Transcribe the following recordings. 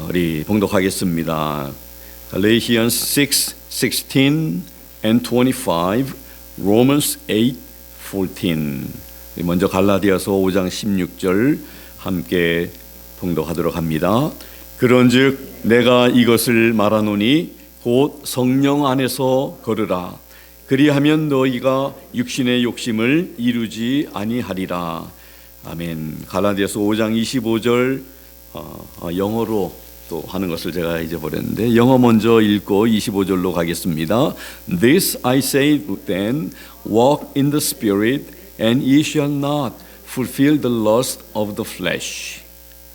우리 봉독하겠습니다. Galatians 6:16 and 25, Romans 8:14. 먼저 갈라디아서 5장 16절 함께 봉독하도록 합니다. 그런즉 내가 이것을 말하노니 곧 성령 안에서 걸으라. 그리하면 너희가 육신의 욕심을 이루지 아니하리라. 아멘. 갈라디아서 5장 25절 영어로 또 하는 것을 제가 잊어버렸는데 영어 먼저 읽고 25절로 가겠습니다. This I say then, walk in the Spirit, and ye shall not fulfill the lust of the flesh.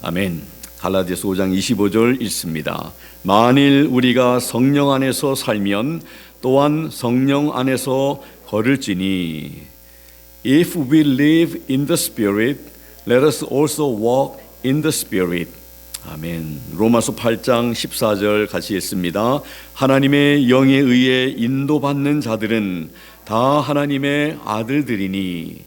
아멘. 갈라디아서 5장 25절 읽습니다. 만일 우리가 성령 안에서 살면 또한 성령 안에서 걸을지니 If we live in the Spirit, let us also walk in the Spirit. 아멘. 로마서 8장 14절 같이 읽습니다. 하나님의 영에 의해 인도받는 자들은 다 하나님의 아들들이니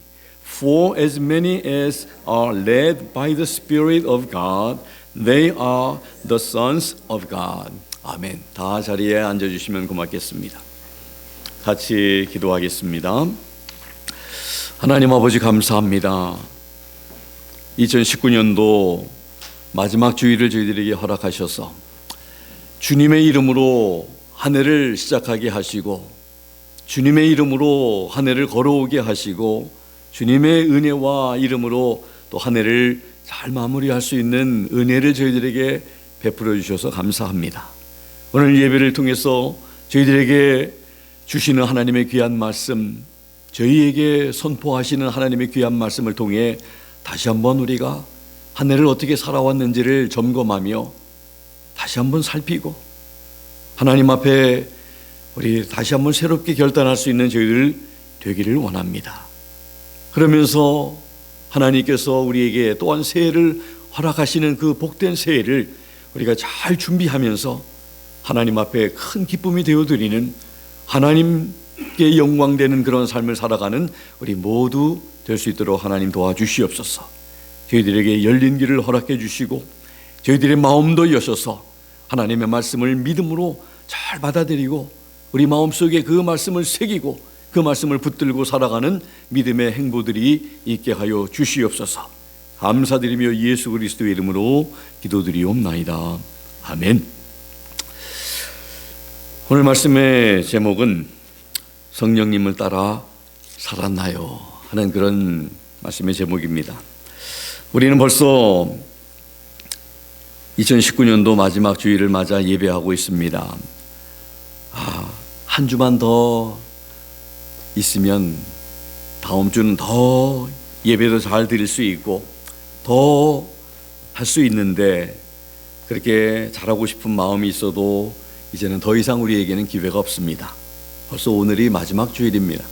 For as many as are led by the Spirit of God, they are the sons of God. 아멘. 다 자리에 앉아주시면 고맙겠습니다. 같이 기도하겠습니다. 하나님 아버지 감사합니다. 2019년도 마지막 주일을 저희들에게 허락하셔서 주님의 이름으로 한 해를 시작하게 하시고 주님의 이름으로 한 해를 걸어오게 하시고 주님의 은혜와 이름으로 또 한 해를 잘 마무리할 수 있는 은혜를 저희들에게 베풀어 주셔서 감사합니다. 오늘 예배를 통해서 저희들에게 주시는 하나님의 귀한 말씀, 저희에게 선포하시는 하나님의 귀한 말씀을 통해 다시 한번 우리가 한 해를 어떻게 살아왔는지를 점검하며 다시 한번 살피고 하나님 앞에 우리 다시 한번 새롭게 결단할 수 있는 저희들 되기를 원합니다. 그러면서 하나님께서 우리에게 또한 새해를 허락하시는 그 복된 새해를 우리가 잘 준비하면서 하나님 앞에 큰 기쁨이 되어드리는 하나님께 영광되는 그런 삶을 살아가는 우리 모두 될 수 있도록 하나님 도와주시옵소서. 저희들에게 열린 길을 허락해 주시고 저희들의 마음도 여셔서 하나님의 말씀을 믿음으로 잘 받아들이고 우리 마음속에 그 말씀을 새기고 그 말씀을 붙들고 살아가는 믿음의 행보들이 있게 하여 주시옵소서. 감사드리며 예수 그리스도의 이름으로 기도드리옵나이다. 아멘. 오늘 말씀의 제목은 성령님을 따라 살았나요? 하는 그런 말씀의 제목입니다. 우리는 벌써 2019년도 마지막 주일을 맞아 예배하고 있습니다. 한 주만 더 있으면 다음 주는 더 예배도 잘 드릴 수 있고 더 할 수 있는데 그렇게 잘하고 싶은 마음이 있어도 이제는 더 이상 우리에게는 기회가 없습니다. 벌써 오늘이 마지막 주일입니다.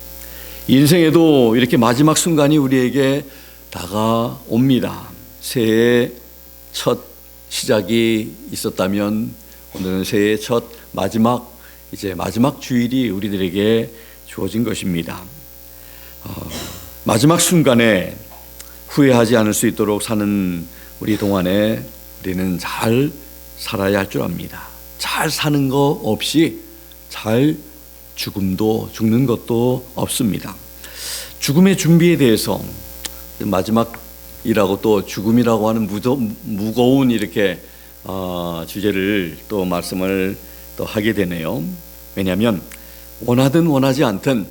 인생에도 이렇게 마지막 순간이 우리에게 다가옵니다. 새해의 첫 시작이 있었다면 오늘은 새해의 첫 마지막 주일이 우리들에게 주어진 것입니다. 마지막 순간에 후회하지 않을 수 있도록 사는 우리 동안에 우리는 잘 살아야 할 줄 압니다. 잘 사는 거 없이 잘 죽는 것도 없습니다. 죽음의 준비에 대해서 마지막이라고 또 죽음이라고 하는 무거운 이렇게 주제를 또 말씀을 또 하게 되네요. 왜냐하면 원하든 원하지 않든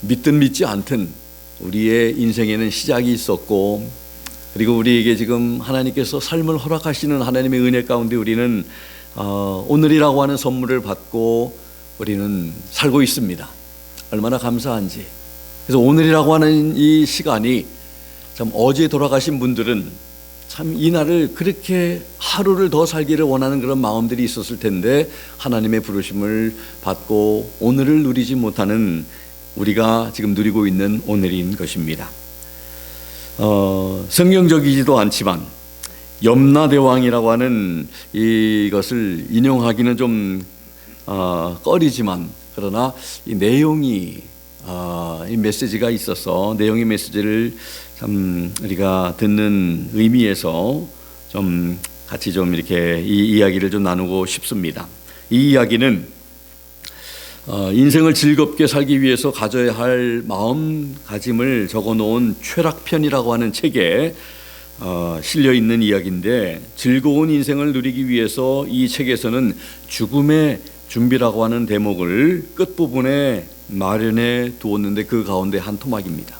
믿든 믿지 않든 우리의 인생에는 시작이 있었고 그리고 우리에게 지금 하나님께서 삶을 허락하시는 하나님의 은혜 가운데 우리는 오늘이라고 하는 선물을 받고 우리는 살고 있습니다. 얼마나 감사한지. 그래서 오늘이라고 하는 이 시간이 참 어제 돌아가신 분들은 참 이 날을 그렇게 하루를 더 살기를 원하는 그런 마음들이 있었을 텐데 하나님의 부르심을 받고 오늘을 누리지 못하는 우리가 지금 누리고 있는 오늘인 것입니다. 성경적이지도 않지만 염라대왕이라고 하는 이것을 인용하기는 좀 꺼리지만 그러나 이 내용이 이 메시지가 있어서 내용의 메시지를 참 우리가 듣는 의미에서 좀 같이 좀 이렇게 이 이야기를 좀 나누고 싶습니다. 이 이야기는 인생을 즐겁게 살기 위해서 가져야 할 마음가짐을 적어놓은 최락편이라고 하는 책에 실려 있는 이야기인데, 즐거운 인생을 누리기 위해서 이 책에서는 죽음의 준비라고 하는 대목을 끝부분에 마련해 두었는데, 그 가운데 한 토막입니다.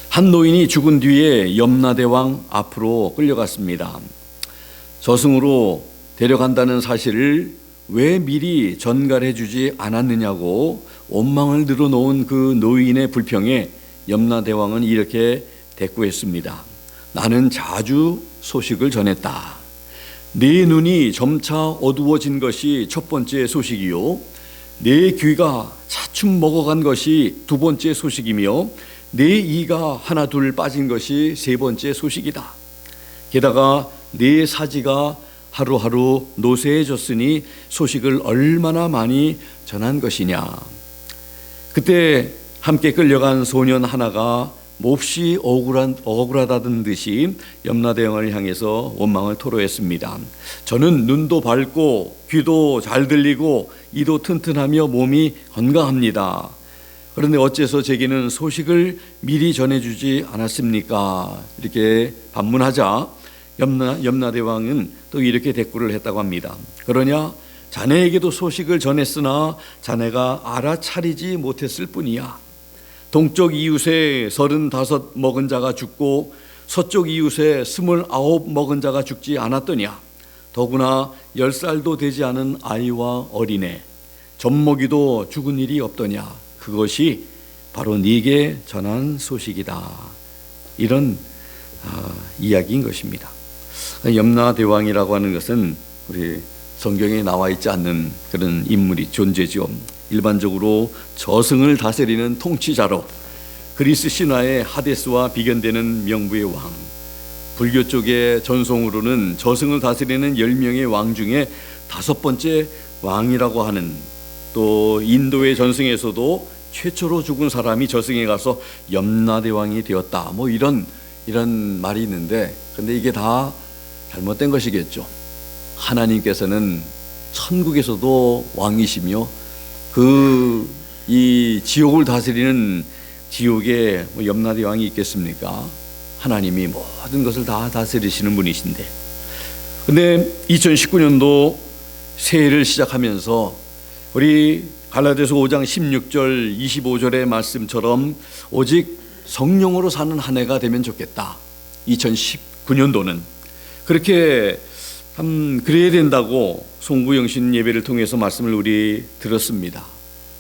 한 노인이 죽은 뒤에 염라대왕 앞으로 끌려갔습니다. 저승으로 데려간다는 사실을 왜 미리 전갈해 주지 않았느냐고 원망을 늘어놓은 그 노인의 불평에 염라대왕은 이렇게 대꾸했습니다. 나는 자주 소식을 전했다. 내 눈이 점차 어두워진 것이 첫 번째 소식이요, 내 귀가 차츰 먹어간 것이 두 번째 소식이며, 내 이가 하나 둘 빠진 것이 세 번째 소식이다. 게다가 내 사지가 하루하루 노쇠해졌으니 소식을 얼마나 많이 전한 것이냐. 그때 함께 끌려간 소년 하나가 몹시 억울하다던 듯이 염라대왕을 향해서 원망을 토로했습니다. 저는 눈도 밝고 귀도 잘 들리고 이도 튼튼하며 몸이 건강합니다. 그런데 어째서 제게는 소식을 미리 전해주지 않았습니까? 이렇게 반문하자 염라대왕은 또 이렇게 대꾸를 했다고 합니다. 그러냐? 자네에게도 소식을 전했으나 자네가 알아차리지 못했을 뿐이야. 동쪽 이웃에 35 먹은 자가 죽고 서쪽 이웃에 29 먹은 자가 죽지 않았더냐? 더구나 10살도 되지 않은 아이와 어린애, 젖먹이도 죽은 일이 없더냐? 그것이 바로 네게 전한 소식이다. 이런 이야기인 것입니다. 염라대왕이라고 하는 것은 우리 성경에 나와 있지 않는 그런 인물이 존재죠. 일반적으로 저승을 다스리는 통치자로, 그리스 신화의 하데스와 비견되는 명부의 왕, 불교 쪽의 전송으로는 저승을 다스리는 10명의 왕 중에 5번째 왕이라고 하는, 또 인도의 전승에서도 최초로 죽은 사람이 저승에 가서 염라대왕이 되었다, 뭐 이런 말이 있는데, 근데 이게 다 잘못된 것이겠죠. 하나님께서는 천국에서도 왕이시며 이 지옥을 다스리는 지옥에 염라대왕이 있겠습니까? 하나님이 모든 것을 다 다스리시는 분이신데, 근데 2019년도 새해를 시작하면서 우리 갈라디아서 5장 16절 25절의 말씀처럼 오직 성령으로 사는 한 해가 되면 좋겠다. 2019년도는 그렇게 그래야 된다고 송구영신 예배를 통해서 말씀을 우리 들었습니다.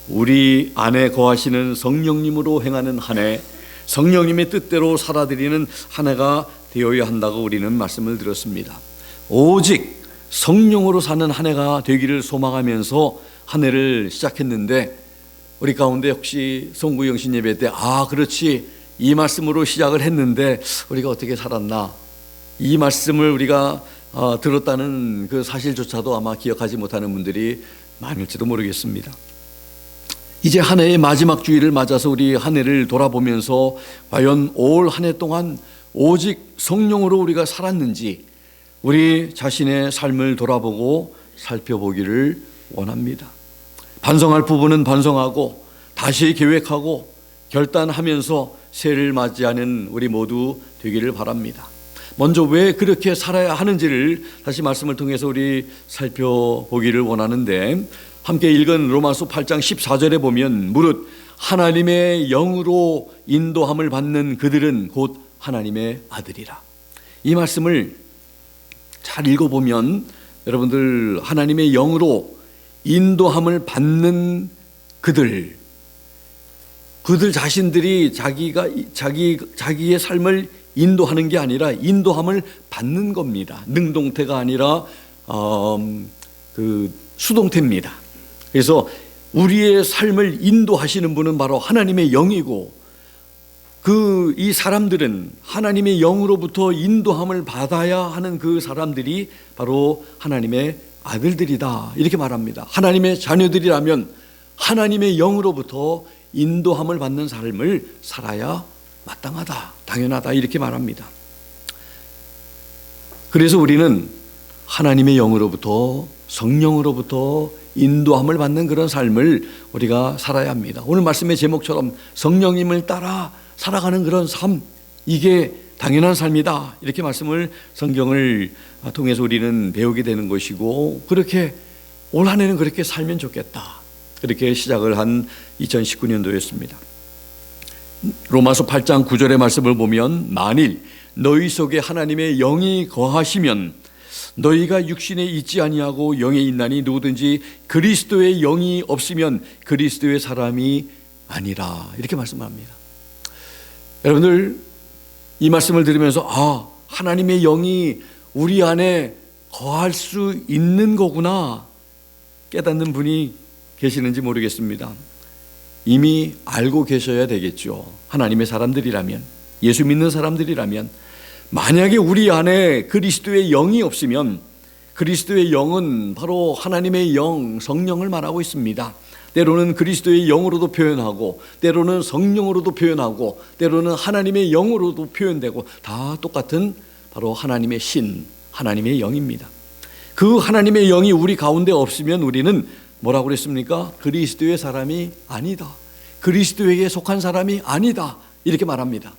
우리 안에 거하시는 성령님으로 행하는 한 해, 성령님의 뜻대로 살아드리는 한 해가 되어야 한다고 우리는 말씀을 들었습니다. 오직 성령으로 사는 한 해가 되기를 소망하면서 한 해를 시작했는데, 우리 가운데 혹시 송구영신 예배 때 그렇지, 이 말씀으로 시작을 했는데 우리가 어떻게 살았나, 이 말씀을 우리가 들었다는 그 사실조차도 아마 기억하지 못하는 분들이 많을지도 모르겠습니다. 이제 한 해의 마지막 주일을 맞아서 우리 한 해를 돌아보면서 과연 올 한 해 동안 오직 성령으로 우리가 살았는지 우리 자신의 삶을 돌아보고 살펴보기를 원합니다. 반성할 부분은 반성하고 다시 계획하고 결단하면서 새해를 맞이하는 우리 모두 되기를 바랍니다. 먼저 왜 그렇게 살아야 하는지를 다시 말씀을 통해서 우리 살펴보기를 원하는데, 함께 읽은 로마서 8장 14절에 보면 무릇 하나님의 영으로 인도함을 받는 그들은 곧 하나님의 아들이라. 이 말씀을 잘 읽어보면 여러분들, 하나님의 영으로 인도함을 받는 그들 자신들이 자기의 삶을 인도하는 게 아니라 인도함을 받는 겁니다. 능동태가 아니라 수동태입니다. 그래서 우리의 삶을 인도하시는 분은 바로 하나님의 영이고, 이 사람들은 하나님의 영으로부터 인도함을 받아야 하는 그 사람들이 바로 하나님의 아들들이다, 이렇게 말합니다. 하나님의 자녀들이라면 하나님의 영으로부터 인도함을 받는 삶을 살아야 마땅하다, 당연하다, 이렇게 말합니다. 그래서 우리는 하나님의 영으로부터, 성령으로부터 인도함을 받는 그런 삶을 우리가 살아야 합니다. 오늘 말씀의 제목처럼 성령님을 따라 살아가는 그런 삶, 이게 당연한 삶이다, 이렇게 말씀을, 성경을 통해서 우리는 배우게 되는 것이고, 그렇게 올 한 해는 그렇게 살면 좋겠다, 그렇게 시작을 한 2019년도였습니다. 로마서 8장 9절의 말씀을 보면, 만일 너희 속에 하나님의 영이 거하시면 너희가 육신에 있지 아니하고 영에 있나니, 누구든지 그리스도의 영이 없으면 그리스도의 사람이 아니라, 이렇게 말씀합니다. 여러분들, 이 말씀을 들으면서 하나님의 영이 우리 안에 거할 수 있는 거구나 깨닫는 분이 계시는지 모르겠습니다. 이미 알고 계셔야 되겠죠. 하나님의 사람들이라면, 예수 믿는 사람들이라면, 만약에 우리 안에 그리스도의 영이 없으면, 그리스도의 영은 바로 하나님의 영, 성령을 말하고 있습니다. 때로는 그리스도의 영으로도 표현하고, 때로는 성령으로도 표현하고, 때로는 하나님의 영으로도 표현되고, 다 똑같은 바로 하나님의 신, 하나님의 영입니다. 그 하나님의 영이 우리 가운데 없으면 우리는 뭐라고 그랬습니까? 그리스도의 사람이 아니다, 그리스도에게 속한 사람이 아니다, 이렇게 말합니다.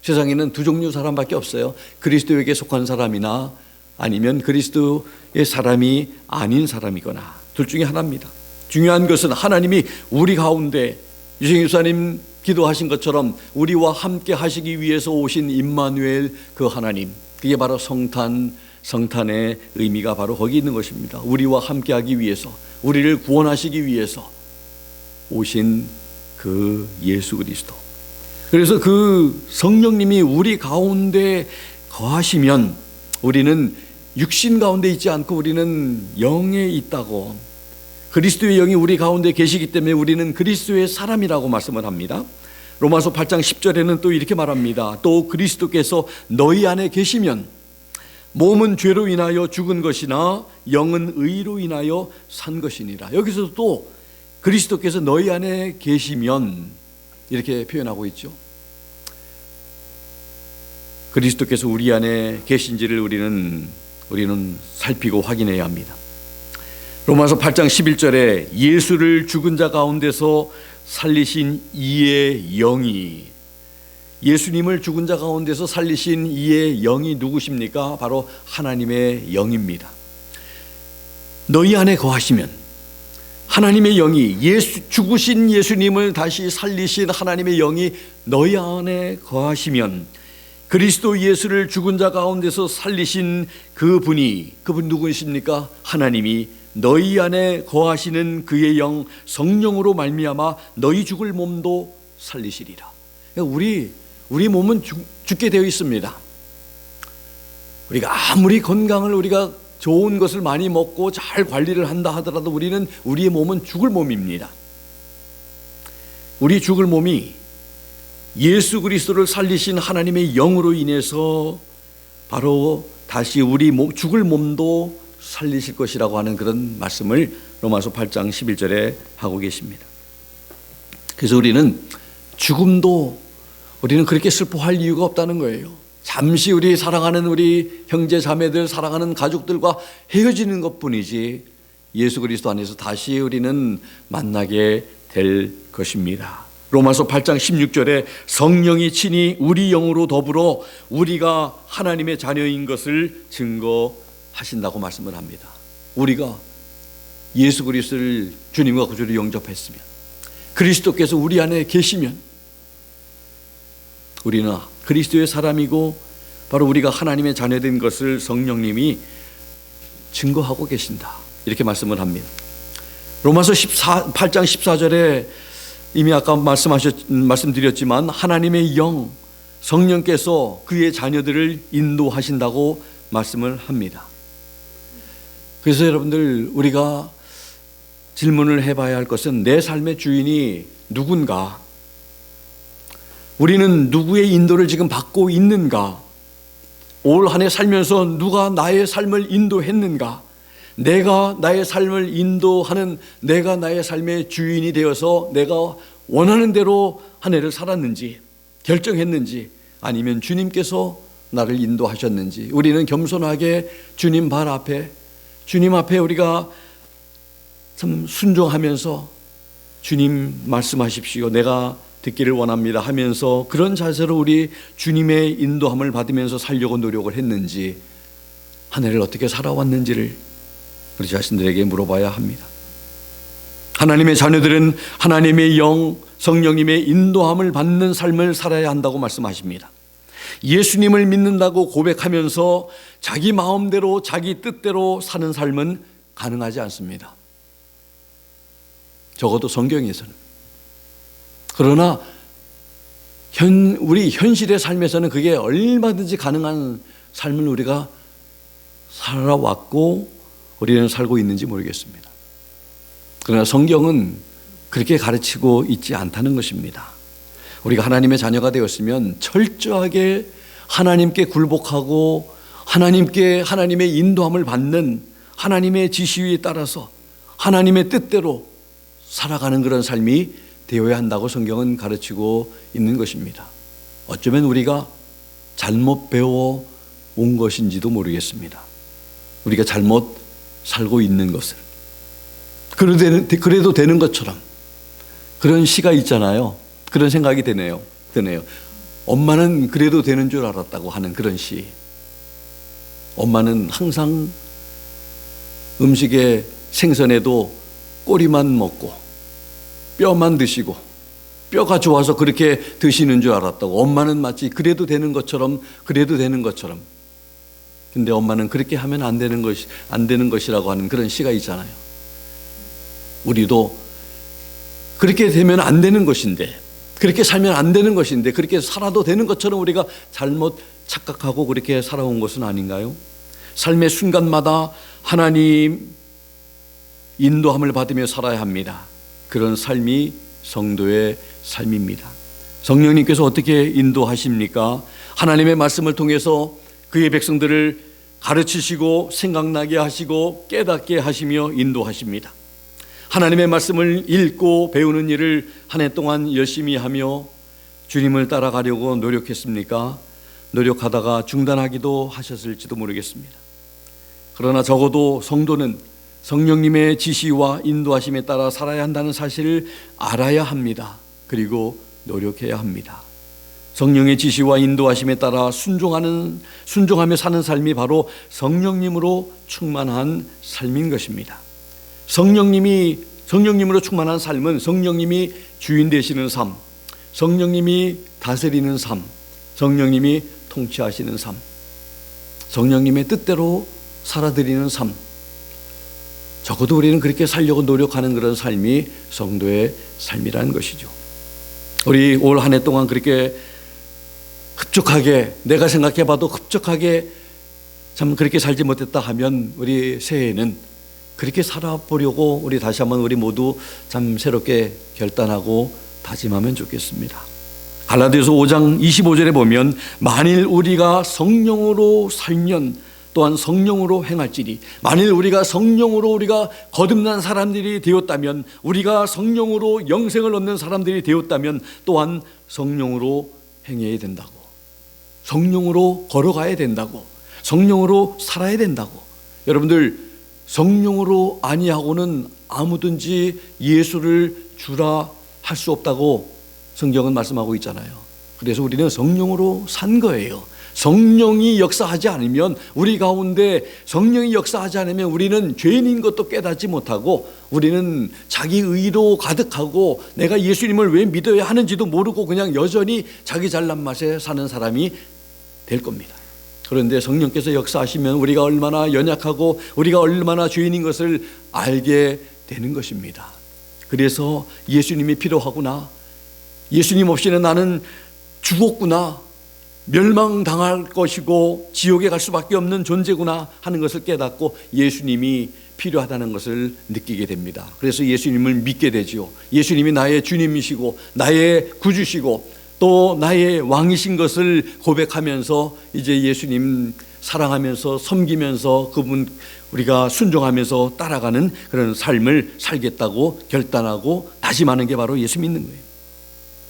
세상에는 두 종류 사람밖에 없어요. 그리스도에게 속한 사람이나 아니면 그리스도의 사람이 아닌 사람이거나, 둘 중에 하나입니다. 중요한 것은 하나님이 우리 가운데 유승희 집사님 기도하신 것처럼 우리와 함께 하시기 위해서 오신 임마누엘, 그 하나님, 그게 바로 성탄의 의미가 바로 거기 있는 것입니다. 우리와 함께 하기 위해서, 우리를 구원하시기 위해서 오신 그 예수 그리스도. 그래서 그 성령님이 우리 가운데 거하시면 우리는 육신 가운데 있지 않고 우리는 영에 있다고, 그리스도의 영이 우리 가운데 계시기 때문에 우리는 그리스도의 사람이라고 말씀을 합니다. 로마서 8장 10절에는 또 이렇게 말합니다. 또 그리스도께서 너희 안에 계시면 몸은 죄로 인하여 죽은 것이나 영은 의로 인하여 산 것이니라. 여기서 또 그리스도께서 너희 안에 계시면 이렇게 표현하고 있죠. 그리스도께서 우리 안에 계신지를 우리는 살피고 확인해야 합니다. 로마서 8장 11절에 예수를 죽은 자 가운데서 살리신 이의 영이, 예수님을 죽은 자 가운데서 살리신 이의 영이 누구십니까? 바로 하나님의 영입니다. 너희 안에 거하시면, 하나님의 영이, 죽으신 예수님을 다시 살리신 하나님의 영이 너희 안에 거하시면, 그리스도 예수를 죽은 자 가운데서 살리신 그분 누구십니까? 하나님이 너희 안에 거하시는 그의 영, 성령으로 말미암아 너희 죽을 몸도 살리시리라. 우리 몸은 죽게 되어 있습니다. 우리가 아무리 건강을, 우리가 좋은 것을 많이 먹고 잘 관리를 한다 하더라도 우리의 몸은 죽을 몸입니다. 우리 죽을 몸이 예수 그리스도를 살리신 하나님의 영으로 인해서 바로 다시 우리 죽을 몸도 살리실 것이라고 하는 그런 말씀을 로마서 8장 11절에 하고 계십니다. 그래서 우리는 죽음도 우리는 그렇게 슬퍼할 이유가 없다는 거예요. 잠시 우리 사랑하는 우리 형제 자매들, 사랑하는 가족들과 헤어지는 것뿐이지 예수 그리스도 안에서 다시 우리는 만나게 될 것입니다. 로마서 8장 16절에 성령이 친히 우리 영으로 더불어 우리가 하나님의 자녀인 것을 증거하신다고 말씀을 합니다. 우리가 예수 그리스도를 주님과 구주로 영접했으면, 그리스도께서 우리 안에 계시면 우리는 그리스도의 사람이고 바로 우리가 하나님의 자녀된 것을 성령님이 증거하고 계신다, 이렇게 말씀을 합니다. 로마서 8장 14절에 이미 아까 말씀드렸지만 하나님의 영, 성령께서 그의 자녀들을 인도하신다고 말씀을 합니다. 그래서 여러분들, 우리가 질문을 해봐야 할 것은 내 삶의 주인이 누군가? 우리는 누구의 인도를 지금 받고 있는가? 올 한 해 살면서 누가 나의 삶을 인도했는가? 내가 나의 삶을 인도하는, 내가 나의 삶의 주인이 되어서 내가 원하는 대로 한 해를 살았는지, 결정했는지, 아니면 주님께서 나를 인도하셨는지, 우리는 겸손하게 주님 발 앞에, 주님 앞에 우리가 참 순종하면서 주님 말씀하십시오, 내가 듣기를 원합니다 하면서 그런 자세로 우리 주님의 인도함을 받으면서 살려고 노력을 했는지, 한 해를 어떻게 살아왔는지를 우리 자신들에게 물어봐야 합니다. 하나님의 자녀들은 하나님의 영, 성령님의 인도함을 받는 삶을 살아야 한다고 말씀하십니다. 예수님을 믿는다고 고백하면서 자기 마음대로 자기 뜻대로 사는 삶은 가능하지 않습니다. 적어도 성경에서는. 그러나 우리 현실의 삶에서는 그게 얼마든지 가능한 삶을 우리가 살아왔고 우리는 살고 있는지 모르겠습니다. 그러나 성경은 그렇게 가르치고 있지 않다는 것입니다. 우리가 하나님의 자녀가 되었으면 철저하게 하나님께 굴복하고 하나님의 인도함을 받는 하나님의 지시에 따라서 하나님의 뜻대로 살아가는 그런 삶이 되어야 한다고 성경은 가르치고 있는 것입니다. 어쩌면 우리가 잘못 배워 온 것인지도 모르겠습니다. 우리가 잘못 살고 있는 것을. 그래도 되는 것처럼 그런 시가 있잖아요. 그런 생각이 드네요. 엄마는 그래도 되는 줄 알았다고 하는 그런 시. 엄마는 항상 음식에 생선에도 꼬리만 먹고 뼈만 드시고 뼈가 좋아서 그렇게 드시는 줄 알았다고. 엄마는 마치 그래도 되는 것처럼. 근데 엄마는 그렇게 하면 안 되는 것이라고 하는 그런 시가 있잖아요. 우리도 그렇게 되면 안 되는 것인데, 그렇게 살면 안 되는 것인데, 그렇게 살아도 되는 것처럼 우리가 잘못 착각하고 그렇게 살아온 것은 아닌가요? 삶의 순간마다 하나님 인도함을 받으며 살아야 합니다. 그런 삶이 성도의 삶입니다. 성령님께서 어떻게 인도하십니까? 하나님의 말씀을 통해서 그의 백성들을 가르치시고 생각나게 하시고 깨닫게 하시며 인도하십니다. 하나님의 말씀을 읽고 배우는 일을 한 해 동안 열심히 하며 주님을 따라가려고 노력했습니까? 노력하다가 중단하기도 하셨을지도 모르겠습니다. 그러나 적어도 성도는 성령님의 지시와 인도하심에 따라 살아야 한다는 사실을 알아야 합니다. 그리고 노력해야 합니다. 성령의 지시와 인도하심에 따라 순종하며 사는 삶이 바로 성령님으로 충만한 삶인 것입니다. 성령님으로 충만한 삶은 성령님이 주인 되시는 삶, 성령님이 다스리는 삶, 성령님이 통치하시는 삶, 성령님의 뜻대로 살아드리는 삶. 적어도 우리는 그렇게 살려고 노력하는 그런 삶이 성도의 삶이라는 것이죠. 우리 올 한 해 동안 그렇게 흡족하게, 내가 생각해봐도 흡족하게 참 그렇게 살지 못했다 하면 우리 새해에는 그렇게 살아보려고 우리 다시 한번 우리 모두 참 새롭게 결단하고 다짐하면 좋겠습니다. 갈라디아서 5장 25절에 보면 만일 우리가 성령으로 살면 또한 성령으로 행할지니, 만일 우리가 성령으로 거듭난 사람들이 되었다면, 우리가 성령으로 영생을 얻는 사람들이 되었다면 또한 성령으로 행해야 된다고, 성령으로 걸어가야 된다고, 성령으로 살아야 된다고. 여러분들, 성령으로 아니하고는 아무든지 예수를 주라 할 수 없다고 성경은 말씀하고 있잖아요. 그래서 우리는 성령으로 산 거예요. 성령이 역사하지 않으면, 우리 가운데 성령이 역사하지 않으면 우리는 죄인인 것도 깨닫지 못하고, 우리는 자기 의로 가득하고 내가 예수님을 왜 믿어야 하는지도 모르고 그냥 여전히 자기 잘난 맛에 사는 사람이 될 겁니다. 그런데 성령께서 역사하시면 우리가 얼마나 연약하고 우리가 얼마나 죄인인 것을 알게 되는 것입니다. 그래서 예수님이 필요하구나, 예수님 없이는 나는 죽었구나, 멸망당할 것이고 지옥에 갈 수밖에 없는 존재구나 하는 것을 깨닫고 예수님이 필요하다는 것을 느끼게 됩니다. 그래서 예수님을 믿게 되죠. 예수님이 나의 주님이시고 나의 구주시고 또 나의 왕이신 것을 고백하면서 이제 예수님 사랑하면서 섬기면서 그분 우리가 순종하면서 따라가는 그런 삶을 살겠다고 결단하고 다짐하는 게 바로 예수 믿는 거예요.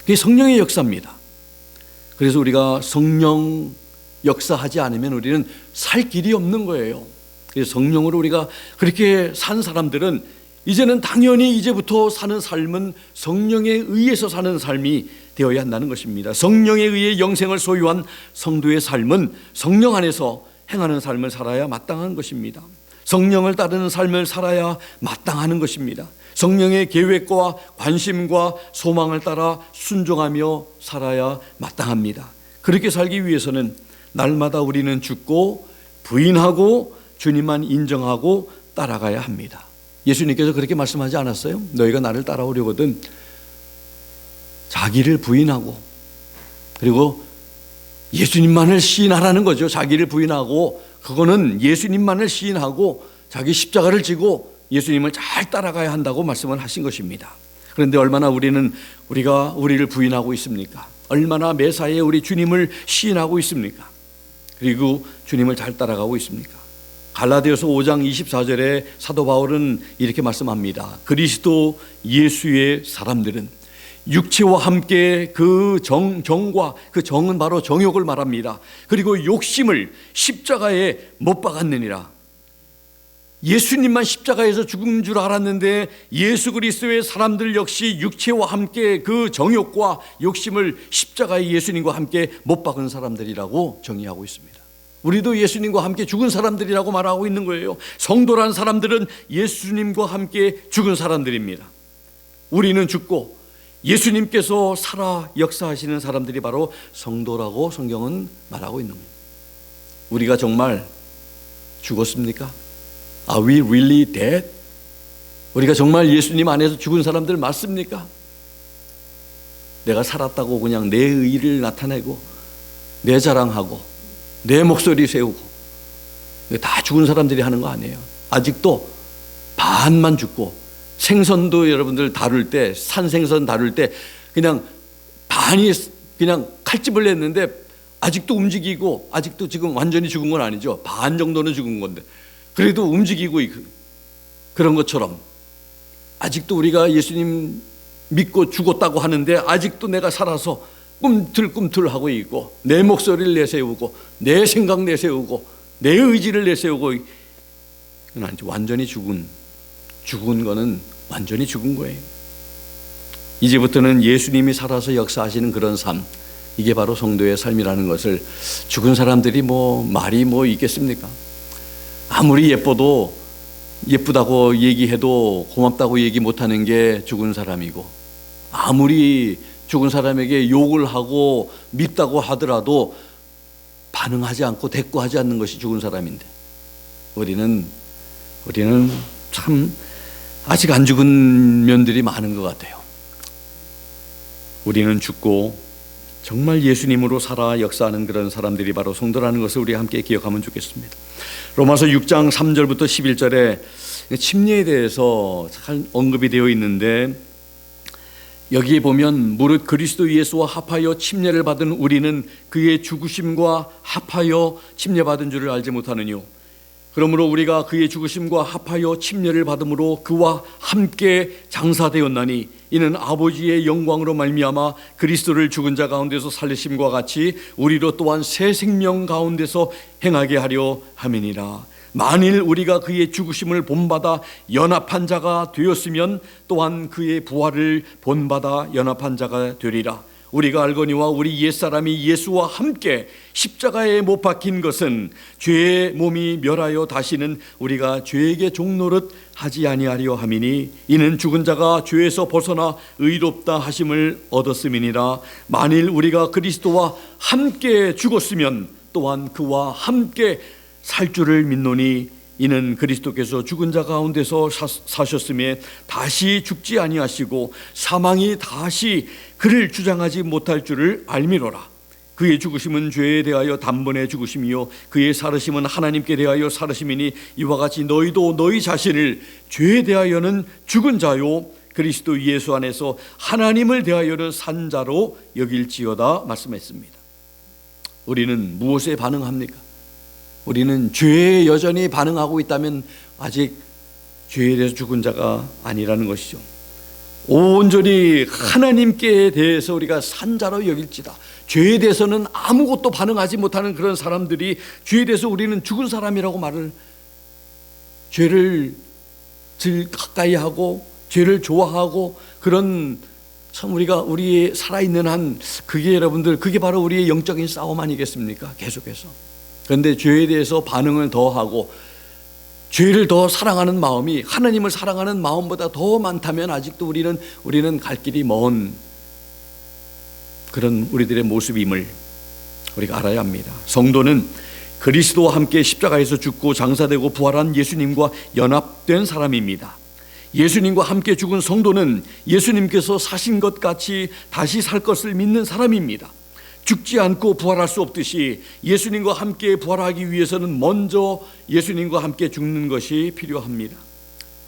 그게 성령의 역사입니다. 그래서 우리가 성령 역사하지 않으면 우리는 살 길이 없는 거예요. 그래서 성령으로 우리가 그렇게 산 사람들은 이제는 당연히 이제부터 사는 삶은 성령에 의해서 사는 삶이 되어야 한다는 것입니다. 성령에 의해 영생을 소유한 성도의 삶은 성령 안에서 행하는 삶을 살아야 마땅한 것입니다. 성령을 따르는 삶을 살아야 마땅하는 것입니다. 성령의 계획과 관심과 소망을 따라 순종하며 살아야 마땅합니다. 그렇게 살기 위해서는 날마다 우리는 죽고 부인하고 주님만 인정하고 따라가야 합니다. 예수님께서 그렇게 말씀하지 않았어요? 너희가 나를 따라오려거든 자기를 부인하고, 그리고 예수님만을 시인하라는 거죠. 자기를 부인하고, 그거는 예수님만을 시인하고 자기 십자가를 지고 예수님을 잘 따라가야 한다고 말씀을 하신 것입니다. 그런데 얼마나 우리가 우리를 부인하고 있습니까? 얼마나 매사에 우리 주님을 시인하고 있습니까? 그리고 주님을 잘 따라가고 있습니까? 갈라디아서 5장 24절에 사도 바울은 이렇게 말씀합니다. 그리스도 예수의 사람들은 육체와 함께 그 정과, 그 정은 바로 정욕을 말합니다. 그리고 욕심을 십자가에 못 박았느니라. 예수님만 십자가에서 죽은 줄 알았는데 예수 그리스도의 사람들 역시 육체와 함께 그 정욕과 욕심을 십자가에 예수님과 함께 못 박은 사람들이라고 정의하고 있습니다. 우리도 예수님과 함께 죽은 사람들이라고 말하고 있는 거예요. 성도란 사람들은 예수님과 함께 죽은 사람들입니다. 우리는 죽고 예수님께서 살아 역사하시는 사람들이 바로 성도라고 성경은 말하고 있는 겁니다. 우리가 정말 죽었습니까? Are we really dead? 우리가 정말 예수님 안에서 죽은 사람들 맞습니까? 내가 살았다고 그냥 내 의의를 나타내고 내 자랑하고 내 목소리 세우고, 다 죽은 사람들이 하는 거 아니에요. 아직도 반만 죽고, 생선도 여러분들 다룰 때, 산생선 다룰 때 그냥 반이 그냥 칼집을 냈는데 아직도 움직이고, 아직도 지금 완전히 죽은 건 아니죠. 반 정도는 죽은 건데 그래도 움직이고, 그런 것처럼 아직도 우리가 예수님 믿고 죽었다고 하는데 아직도 내가 살아서 꿈틀꿈틀하고 있고, 내 목소리를 내세우고 내 생각 내세우고 내 의지를 내세우고, 이건 아니죠. 완전히 죽은 거는 완전히 죽은 거예요. 이제부터는 예수님이 살아서 역사하시는 그런 삶, 이게 바로 성도의 삶이라는 것을, 죽은 사람들이 말이 있겠습니까? 아무리 예뻐도 예쁘다고 얘기해도 고맙다고 얘기 못하는 게 죽은 사람이고, 아무리 죽은 사람에게 욕을 하고 밉다고 하더라도 반응하지 않고 대꾸하지 않는 것이 죽은 사람인데, 우리는 참 아직 안 죽은 면들이 많은 것 같아요. 우리는 죽고 정말 예수님으로 살아 역사하는 그런 사람들이 바로 성도라는 것을 우리 함께 기억하면 좋겠습니다. 로마서 6장 3절부터 11절에 침례에 대해서 잘 언급이 되어 있는데, 여기에 보면 무릇 그리스도 예수와 합하여 침례를 받은 우리는 그의 죽으심과 합하여 침례받은 줄을 알지 못하느뇨. 그러므로 우리가 그의 죽으심과 합하여 침례를 받음으로 그와 함께 장사되었나니 이는 아버지의 영광으로 말미암아 그리스도를 죽은 자 가운데서 살리심과 같이 우리로 또한 새 생명 가운데서 행하게 하려 함이니라. 만일 우리가 그의 죽으심을 본받아 연합한 자가 되었으면 또한 그의 부활을 본받아 연합한 자가 되리라. 우리가 알거니와 우리 옛사람이 예수와 함께 십자가에 못 박힌 것은 죄의 몸이 멸하여 다시는 우리가 죄에게 종노릇 하지 아니하려 함이니 이는 죽은 자가 죄에서 벗어나 의롭다 하심을 얻었음이니라. 만일 우리가 그리스도와 함께 죽었으면 또한 그와 함께 살 줄을 믿노니 이는 그리스도께서 죽은 자 가운데서 사셨음에 다시 죽지 아니하시고 사망이 다시 그를 주장하지 못할 줄을 알미로라. 그의 죽으심은 죄에 대하여 단번에 죽으심이요 그의 살으심은 하나님께 대하여 살으심이니 이와 같이 너희도 너희 자신을 죄에 대하여는 죽은 자요 그리스도 예수 안에서 하나님을 대하여는 산 자로 여길지어다 말씀했습니다. 우리는 무엇에 반응합니까? 우리는 죄에 여전히 반응하고 있다면 아직 죄에 대해서 죽은 자가 아니라는 것이죠. 온전히 하나님께 대해서 우리가 산자로 여길지다. 죄에 대해서는 아무것도 반응하지 못하는 그런 사람들이 죄에 대해서 우리는 죽은 사람이라고 말을, 죄를 질 가까이 하고 죄를 좋아하고, 그런 참 우리가 우리의 살아있는 한, 그게 여러분들, 그게 바로 우리의 영적인 싸움 아니겠습니까? 계속해서. 그런데 죄에 대해서 반응을 더 하고 죄를 더 사랑하는 마음이 하나님을 사랑하는 마음보다 더 많다면 아직도 우리는 갈 길이 먼 그런 우리들의 모습임을 우리가 알아야 합니다. 성도는 그리스도와 함께 십자가에서 죽고 장사되고 부활한 예수님과 연합된 사람입니다. 예수님과 함께 죽은 성도는 예수님께서 사신 것 같이 다시 살 것을 믿는 사람입니다. 죽지 않고 부활할 수 없듯이 예수님과 함께 부활하기 위해서는 먼저 예수님과 함께 죽는 것이 필요합니다.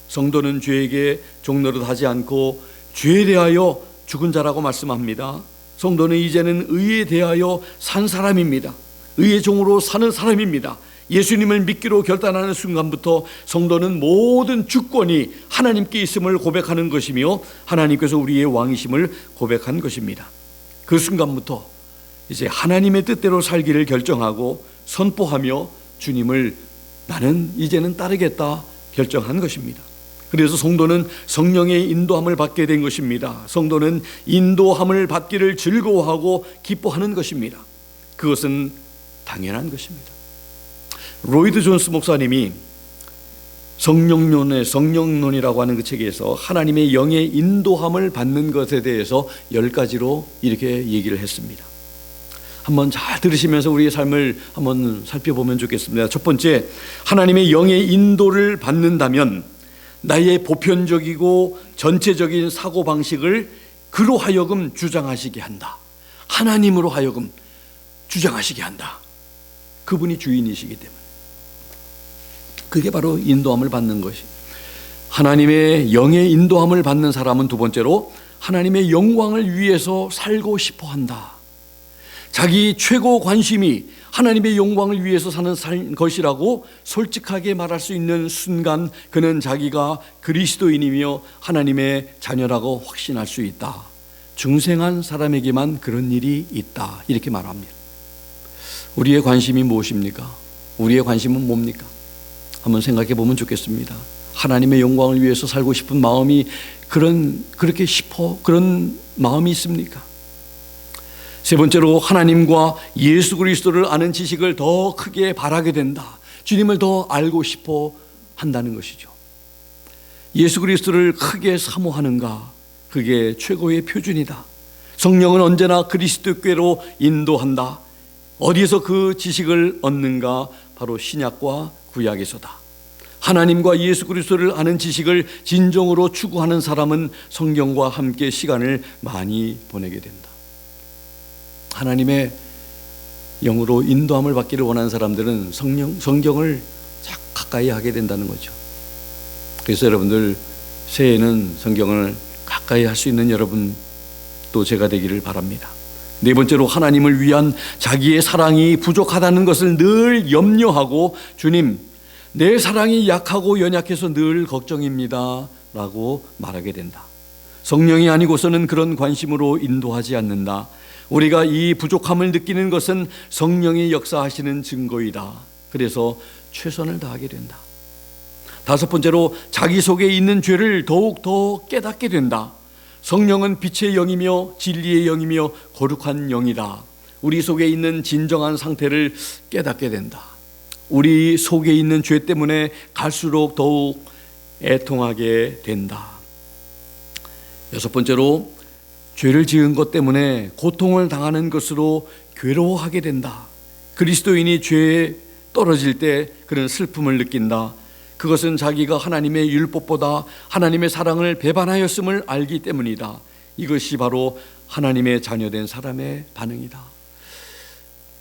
성도는 죄에게 종노릇하지 않고 죄에 대하여 죽은 자라고 말씀합니다. 성도는 이제는 의에 대하여 산 사람입니다. 의의 종으로 사는 사람입니다. 예수님을 믿기로 결단하는 순간부터 성도는 모든 주권이 하나님께 있음을 고백하는 것이며 하나님께서 우리의 왕이심을 고백한 것입니다. 그 순간부터 이제 하나님의 뜻대로 살기를 결정하고 선포하며 주님을 나는 이제는 따르겠다 결정한 것입니다. 그래서 성도는 성령의 인도함을 받게 된 것입니다. 성도는 인도함을 받기를 즐거워하고 기뻐하는 것입니다. 그것은 당연한 것입니다. 로이드 존스 목사님이 성령론이라고 하는 그 책에서 하나님의 영의 인도함을 받는 것에 대해서 10가지로 이렇게 얘기를 했습니다. 한번 잘 들으시면서 우리의 삶을 한번 살펴보면 좋겠습니다. 첫 번째, 하나님의 영의 인도를 받는다면 나의 보편적이고 전체적인 사고방식을 그로 하여금 주장하시게 한다. 하나님으로 하여금 주장하시게 한다. 그분이 주인이시기 때문에. 그게 바로 인도함을 받는 것이. 하나님의 영의 인도함을 받는 사람은 두 번째로 하나님의 영광을 위해서 살고 싶어 한다. 자기 최고 관심이 하나님의 영광을 위해서 사는 것이라고 솔직하게 말할 수 있는 순간 그는 자기가 그리스도인이며 하나님의 자녀라고 확신할 수 있다. 중생한 사람에게만 그런 일이 있다. 이렇게 말합니다. 우리의 관심이 무엇입니까? 우리의 관심은 뭡니까? 한번 생각해 보면 좋겠습니다. 하나님의 영광을 위해서 살고 싶은 마음이 그렇게 그런 마음이 있습니까? 세 번째로 하나님과 예수 그리스도를 아는 지식을 더 크게 바라게 된다. 주님을 더 알고 싶어 한다는 것이죠. 예수 그리스도를 크게 사모하는가? 그게 최고의 표준이다. 성령은 언제나 그리스도께로 인도한다. 어디에서 그 지식을 얻는가? 바로 신약과 구약에서다. 하나님과 예수 그리스도를 아는 지식을 진정으로 추구하는 사람은 성경과 함께 시간을 많이 보내게 된다. 하나님의 영으로 인도함을 받기를 원하는 사람들은 성경을 가까이 하게 된다는 거죠. 그래서 여러분들 새해에는 성경을 가까이 할 수 있는 여러분 또 제가 되기를 바랍니다. 네 번째로 하나님을 위한 자기의 사랑이 부족하다는 것을 늘 염려하고 주님, 내 사랑이 약하고 연약해서 늘 걱정입니다 라고 말하게 된다. 성령이 아니고서는 그런 관심으로 인도하지 않는다. 우리가 이 부족함을 느끼는 것은 성령이 역사하시는 증거이다. 그래서 최선을 다하게 된다. 다섯 번째로 자기 속에 있는 죄를 더욱 더 깨닫게 된다. 성령은 빛의 영이며 진리의 영이며 거룩한 영이다. 우리 속에 있는 진정한 상태를 깨닫게 된다. 우리 속에 있는 죄 때문에 갈수록 더욱 애통하게 된다. 여섯 번째로 죄를 지은 것 때문에 고통을 당하는 것으로 괴로워하게 된다. 그리스도인이 죄에 떨어질 때 그런 슬픔을 느낀다. 그것은 자기가 하나님의 율법보다 하나님의 사랑을 배반하였음을 알기 때문이다. 이것이 바로 하나님의 자녀된 사람의 반응이다.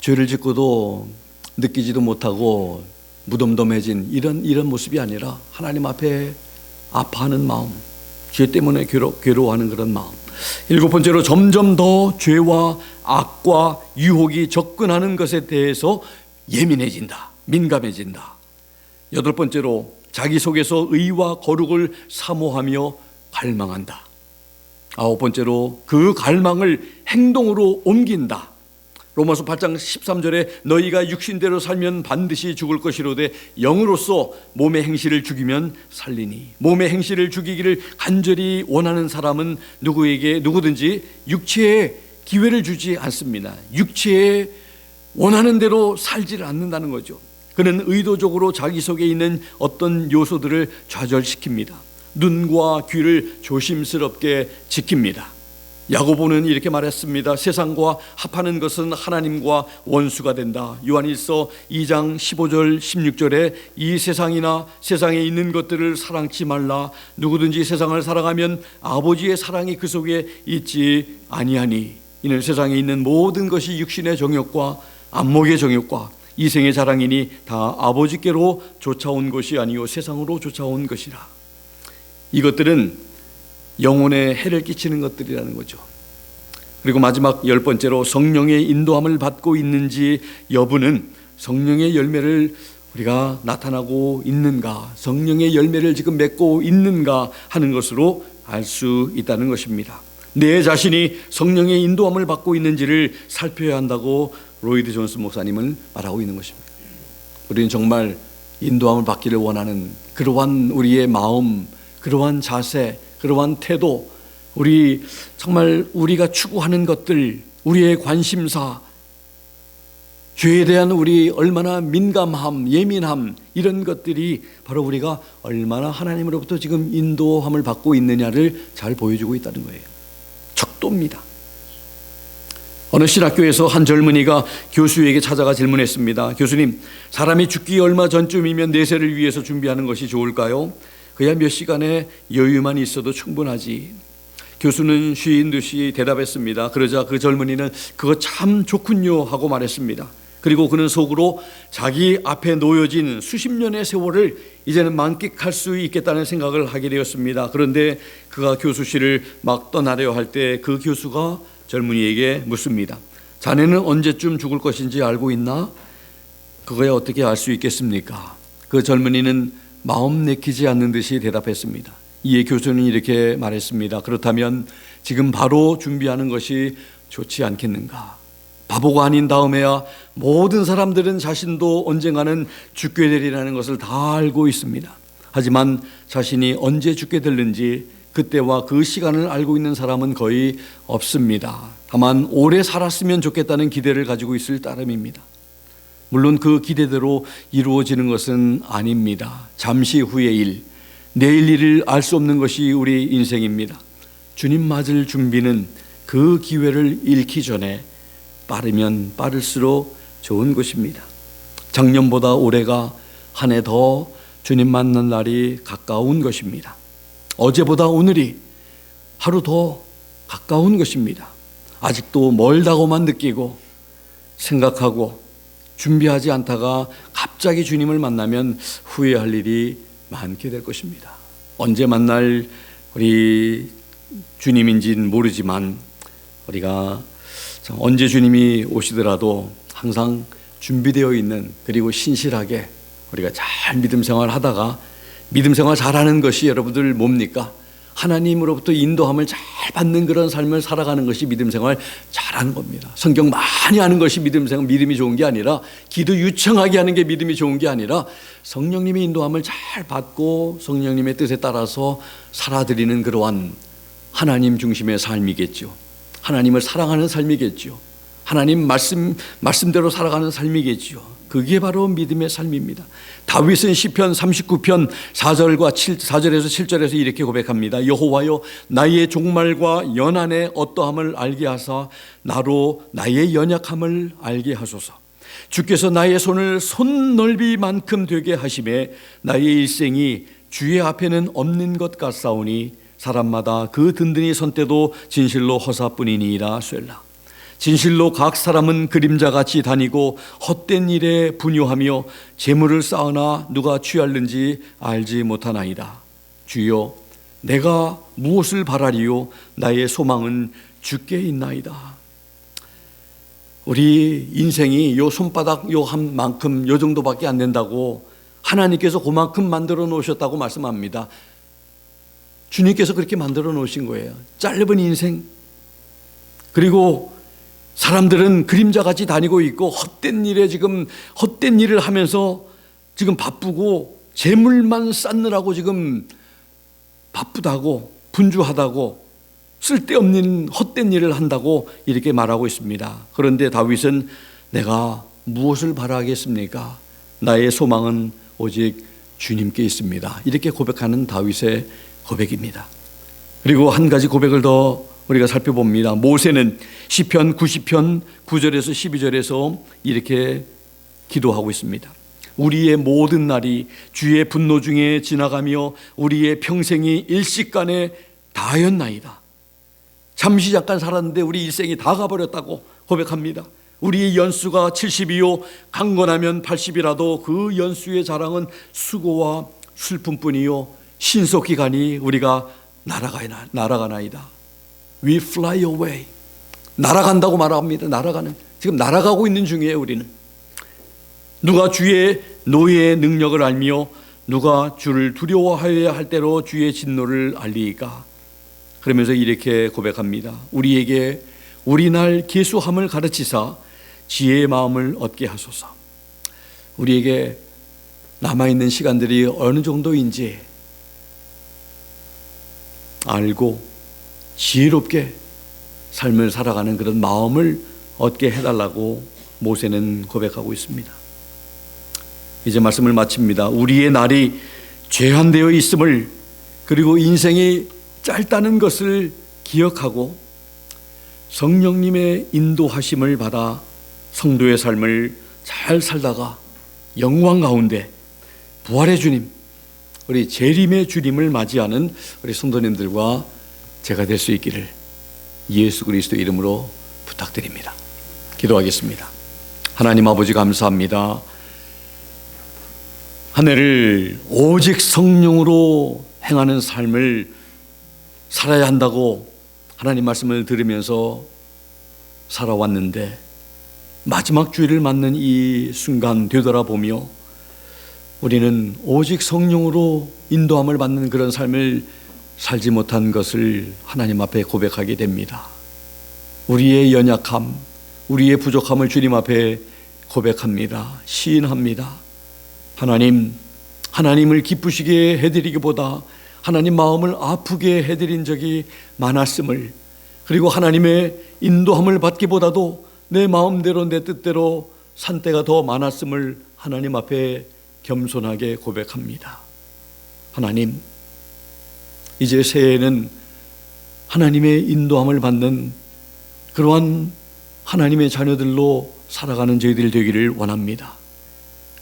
죄를 짓고도 느끼지도 못하고 무덤덤해진 이런 모습이 아니라 하나님 앞에 아파하는 마음, 죄 때문에 괴로워하는 그런 마음. 일곱 번째로 점점 더 죄와 악과 유혹이 접근하는 것에 대해서 예민해진다. 민감해진다. 여덟 번째로 자기 속에서 의와 거룩을 사모하며 갈망한다. 9번째로 그 갈망을 행동으로 옮긴다. 로마서 8장 13절에 너희가 육신대로 살면 반드시 죽을 것이로되 영으로서 몸의 행실을 죽이면 살리니. 몸의 행실을 죽이기를 간절히 원하는 사람은 누구든지 육체에 기회를 주지 않습니다. 육체에 원하는 대로 살지를 않는다는 거죠. 그는 의도적으로 자기 속에 있는 어떤 요소들을 좌절시킵니다. 눈과 귀를 조심스럽게 지킵니다. 야고보는 이렇게 말했습니다. 세상과 합하는 것은 하나님과 원수가 된다. 요한일서 2장 15절 16절에 이 세상이나 세상에 있는 것들을 사랑치 말라. 누구든지 세상을 사랑하면 아버지의 사랑이 그 속에 있지 아니하니. 이는 세상에 있는 모든 것이 육신의 정욕과 안목의 정욕과 이생의 자랑이니 다 아버지께로 쫓아온 것이 아니요 세상으로 쫓아온 것이라. 이것들은 영혼에 해를 끼치는 것들이라는 거죠. 그리고 마지막 10번째로 성령의 인도함을 받고 있는지 여부는 성령의 열매를 우리가 나타나고 있는가, 성령의 열매를 지금 맺고 있는가 하는 것으로 알 수 있다는 것입니다. 내 자신이 성령의 인도함을 받고 있는지를 살펴야 한다고 로이드 존스 목사님은 말하고 있는 것입니다. 우리는 정말 인도함을 받기를 원하는 그러한 우리의 마음, 그러한 자세, 그러한 태도, 우리 정말 우리가 추구하는 것들, 우리의 관심사, 죄에 대한 우리 얼마나 민감함, 예민함, 이런 것들이 바로 우리가 얼마나 하나님으로부터 지금 인도함을 받고 있느냐를 잘 보여주고 있다는 거예요. 척도입니다. 어느 신학교에서 한 젊은이가 교수에게 찾아가 질문했습니다. 교수님, 사람이 죽기 얼마 전쯤이면 내세를 위해서 준비하는 것이 좋을까요? 그야 몇 시간의 여유만 있어도 충분하지. 교수는 쉬인 듯이 대답했습니다. 그러자 그 젊은이는 그거 참 좋군요 하고 말했습니다. 그리고 그는 속으로 자기 앞에 놓여진 수십 년의 세월을 이제는 만끽할 수 있겠다는 생각을 하게 되었습니다. 그런데 그가 교수실을 막 떠나려 할 때 그 교수가 젊은이에게 묻습니다. 자네는 언제쯤 죽을 것인지 알고 있나? 그거야 어떻게 알 수 있겠습니까? 그 젊은이는 마음 내키지 않는 듯이 대답했습니다. 이에 교수는 이렇게 말했습니다. 그렇다면 지금 바로 준비하는 것이 좋지 않겠는가? 바보가 아닌 다음에야 모든 사람들은 자신도 언젠가는 죽게 되리라는 것을 다 알고 있습니다. 하지만 자신이 언제 죽게 될는지 그때와 그 시간을 알고 있는 사람은 거의 없습니다. 다만 오래 살았으면 좋겠다는 기대를 가지고 있을 따름입니다. 물론 그 기대대로 이루어지는 것은 아닙니다. 잠시 후의 일, 내일 일을 알 수 없는 것이 우리 인생입니다. 주님 맞을 준비는 그 기회를 잃기 전에 빠르면 빠를수록 좋은 것입니다. 작년보다 올해가 한 해 더 주님 만난 날이 가까운 것입니다. 어제보다 오늘이 하루 더 가까운 것입니다. 아직도 멀다고만 느끼고 생각하고 준비하지 않다가 갑자기 주님을 만나면 후회할 일이 많게 될 것입니다. 언제 만날 우리 주님인지는 모르지만 우리가 언제 주님이 오시더라도 항상 준비되어 있는, 그리고 신실하게 우리가 잘 믿음 생활 하다가, 믿음 생활 잘하는 것이 여러분들 뭡니까? 하나님으로부터 인도함을 잘 받는 그런 삶을 살아가는 것이 믿음 생활 잘하는 겁니다. 성경 많이 하는 것이 믿음 생활, 믿음이 좋은 게 아니라, 기도 유창하게 하는 게 믿음이 좋은 게 아니라, 성령님의 인도함을 잘 받고 성령님의 뜻에 따라서 살아드리는 그러한 하나님 중심의 삶이겠죠. 하나님을 사랑하는 삶이겠죠. 하나님 말씀대로 살아가는 삶이겠죠. 그게 바로 믿음의 삶입니다. 다윗은 시편 39편 4절에서 7절에서 이렇게 고백합니다. 여호와여, 나의 종말과 연한의 어떠함을 알게 하사 나로 나의 연약함을 알게 하소서. 주께서 나의 손을 손넓이만큼 되게 하심에 나의 일생이 주의 앞에는 없는 것 같사오니 사람마다 그 든든히 선 때도 진실로 허사뿐이니이다. 셀라. 진실로 각 사람은 그림자같이 다니고 헛된 일에 분유하며 재물을 쌓으나 누가 취할는지 알지 못하나이다. 주여, 내가 무엇을 바라리요? 나의 소망은 주께 있나이다. 우리 인생이 요 손바닥 요 한 만큼, 요 정도밖에 안 된다고 하나님께서 그만큼 만들어 놓으셨다고 말씀합니다. 주님께서 그렇게 만들어 놓으신 거예요. 짧은 인생. 그리고 사람들은 그림자같이 다니고 있고 헛된 일을 하면서 지금 바쁘고 재물만 쌓느라고 지금 바쁘다고 분주하다고 쓸데없는 헛된 일을 한다고 이렇게 말하고 있습니다. 그런데 다윗은 내가 무엇을 바라겠습니까? 나의 소망은 오직 주님께 있습니다. 이렇게 고백하는 다윗의 고백입니다. 그리고 한 가지 고백을 더 우리가 살펴봅니다. 모세는 시편 90편 9절에서 12절에서 이렇게 기도하고 있습니다. 우리의 모든 날이 주의 분노 중에 지나가며 우리의 평생이 일시간에 다하였나이다. 잠시 잠깐 살았는데 우리 일생이 다 가버렸다고 고백합니다. 우리의 연수가 70이요 강건하면 80이라도 그 연수의 자랑은 수고와 슬픔뿐이요 신속히 가니 우리가 날아가나이다. We fly away. 날아간다고 말합니다. 지금 날아가고 있는 중이에요. 우리는. 누가 주의 노예의 능력을 알며 누가 주를 두려워하여야 할 때로 주의 진노를 알리이까. 그러면서 이렇게 고백합니다. 우리에게 우리 날 계수함을 가르치사 지혜의 마음을 얻게 하소서. 우리에게 남아있는 시간들이 어느 정도인지 알고 지혜롭게 삶을 살아가는 그런 마음을 얻게 해달라고 모세는 고백하고 있습니다. 이제 말씀을 마칩니다. 우리의 날이 제한되어 있음을, 그리고 인생이 짧다는 것을 기억하고 성령님의 인도하심을 받아 성도의 삶을 잘 살다가 영광 가운데 부활의 주님, 우리 재림의 주님을 맞이하는 우리 성도님들과 제가 될 수 있기를 예수 그리스도 이름으로 부탁드립니다. 기도하겠습니다. 하나님 아버지 감사합니다. 한 해를 오직 성령으로 행하는 삶을 살아야 한다고 하나님 말씀을 들으면서 살아왔는데 마지막 주일을 맞는 이 순간 되돌아보며 우리는 오직 성령으로 인도함을 받는 그런 삶을 살지 못한 것을 하나님 앞에 고백하게 됩니다. 우리의 연약함, 우리의 부족함을 주님 앞에 고백합니다. 시인합니다. 하나님을 기쁘시게 해드리기보다 하나님 마음을 아프게 해드린 적이 많았음을, 그리고 하나님의 인도함을 받기보다도 내 마음대로 내 뜻대로 산 때가 더 많았음을 하나님 앞에 겸손하게 고백합니다. 하나님, 이제 새해에는 하나님의 인도함을 받는 그러한 하나님의 자녀들로 살아가는 저희들 되기를 원합니다.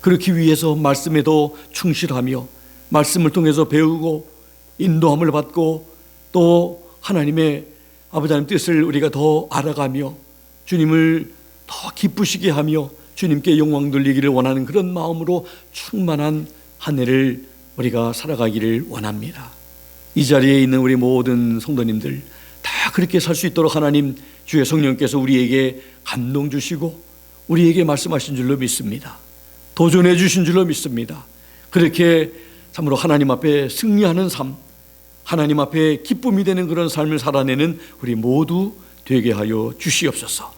그렇기 위해서 말씀에도 충실하며 말씀을 통해서 배우고 인도함을 받고 또 하나님의 아버지 하나님 뜻을 우리가 더 알아가며 주님을 더 기쁘시게 하며 주님께 영광 돌리기를 원하는 그런 마음으로 충만한 한 해를 우리가 살아가기를 원합니다. 이 자리에 있는 우리 모든 성도님들 다 그렇게 살 수 있도록 하나님 주의 성령께서 우리에게 감동 주시고 우리에게 말씀하신 줄로 믿습니다. 도전해 주신 줄로 믿습니다. 그렇게 참으로 하나님 앞에 승리하는 삶, 하나님 앞에 기쁨이 되는 그런 삶을 살아내는 우리 모두 되게 하여 주시옵소서.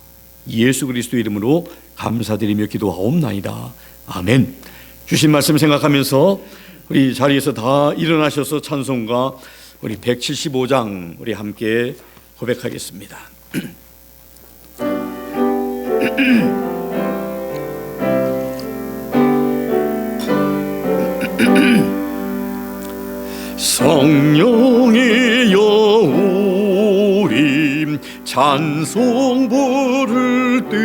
예수 그리스도 이름으로 감사드리며 기도하옵나이다. 아멘. 주신 말씀 생각하면서 우리 자리에서 다 일어나셔서 찬송가 우리 175장 우리 함께 고백하겠습니다. 성령이여 우리 찬송 부를 때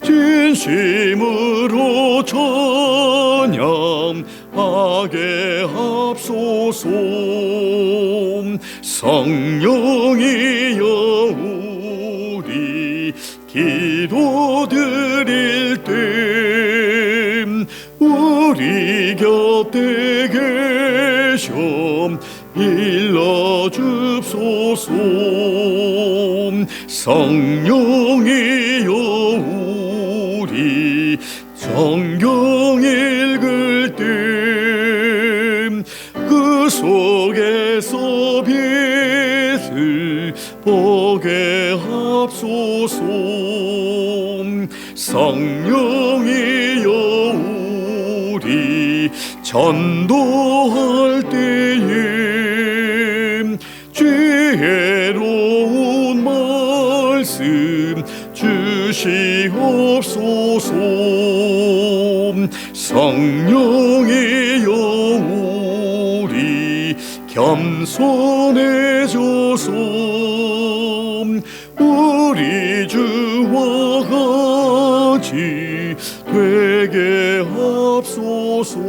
진심으로 찬양하게 합소서. 성령이여 우리 기도 드릴 때 우리 곁에 계셔 일러줍소서. 성령이여 우리 성경 읽을 때 그 속에서 빛을 보게 합소서. 성령이여 우리 전도할 때에 지혜로운 말씀 주시옵소서. 성령이여 우리 겸손해져서 우리 주와 같이 되게 합소서.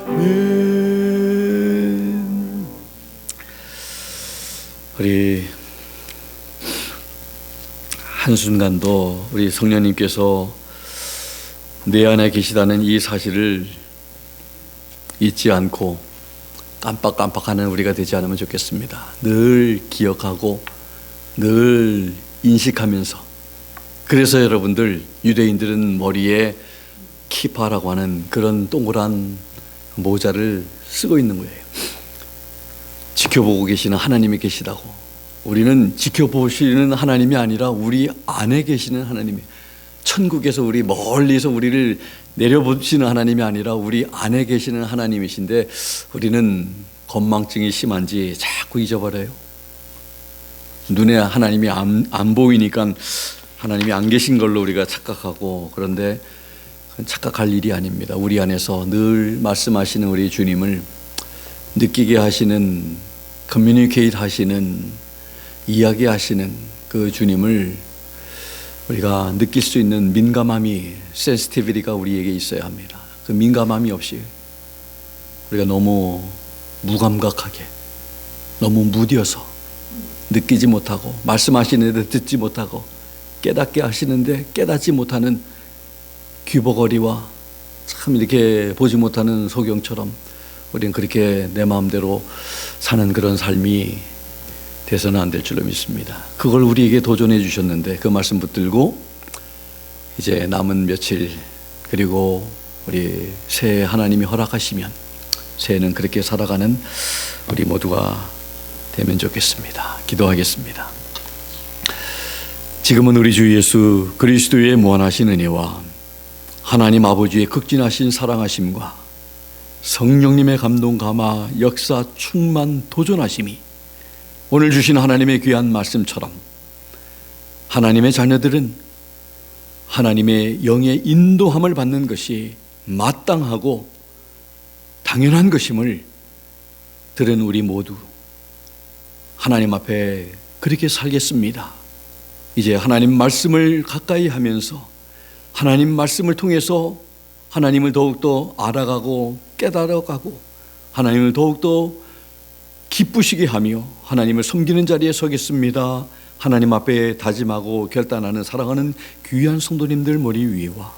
아멘. 우리 한순간도 우리 성령님께서 내 안에 계시다는 이 사실을 잊지 않고 깜빡깜빡하는 우리가 되지 않으면 좋겠습니다. 늘 기억하고 늘 인식하면서. 그래서 여러분들, 유대인들은 머리에 키파라고 하는 그런 동그란 모자를 쓰고 있는 거예요. 지켜보고 계시는 하나님이 계시다고. 우리는 지켜보시는 하나님이 아니라 우리 안에 계시는 하나님이, 천국에서 우리 멀리서 우리를 내려보시는 하나님이 아니라 우리 안에 계시는 하나님이신데, 우리는 건망증이 심한지 자꾸 잊어버려요. 눈에 하나님이 안 보이니까 하나님이 안 계신 걸로 우리가 착각하고, 그런데 그건 착각할 일이 아닙니다. 우리 안에서 늘 말씀하시는 우리 주님을 느끼게 하시는, 커뮤니케이트 하시는, 이야기하시는 그 주님을 우리가 느낄 수 있는 민감함이, 센시티비티가 우리에게 있어야 합니다. 그 민감함이 없이 우리가 너무 무감각하게, 너무 무뎌서 느끼지 못하고, 말씀하시는데 듣지 못하고, 깨닫게 하시는데 깨닫지 못하는 귀버거리와 참 이렇게 보지 못하는 소경처럼 우리는 그렇게 내 마음대로 사는 그런 삶이 돼서는 안 될 줄로 믿습니다. 그걸 우리에게 도전해 주셨는데, 그 말씀 붙들고 이제 남은 며칠, 그리고 우리 새해 하나님이 허락하시면 새해는 그렇게 살아가는 우리 모두가 되면 좋겠습니다. 기도하겠습니다. 지금은 우리 주 예수 그리스도의 무한하신 은혜와 하나님 아버지의 극진하신 사랑하심과 성령님의 감동 감화 역사 충만 도전하심이 오늘 주신 하나님의 귀한 말씀처럼 하나님의 자녀들은 하나님의 영의 인도함을 받는 것이 마땅하고 당연한 것임을 들은 우리 모두 하나님 앞에 그렇게 살겠습니다. 이제 하나님 말씀을 가까이 하면서 하나님 말씀을 통해서 하나님을 더욱더 알아가고 깨달아가고 하나님을 더욱더 기쁘시게 하며 하나님을 섬기는 자리에 서겠습니다. 하나님 앞에 다짐하고 결단하는 사랑하는 귀한 성도님들 머리 위에와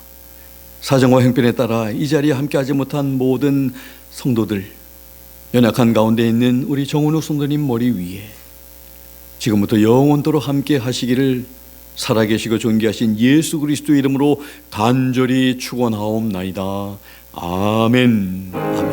사정과 형편에 따라 이 자리에 함께하지 못한 모든 성도들, 연약한 가운데 있는 우리 정은욱 성도님 머리 위에 지금부터 영원토록 함께 하시기를 살아계시고 존귀하신 예수 그리스도의 이름으로 간절히 축원하옵나이다. 아멘. 아멘.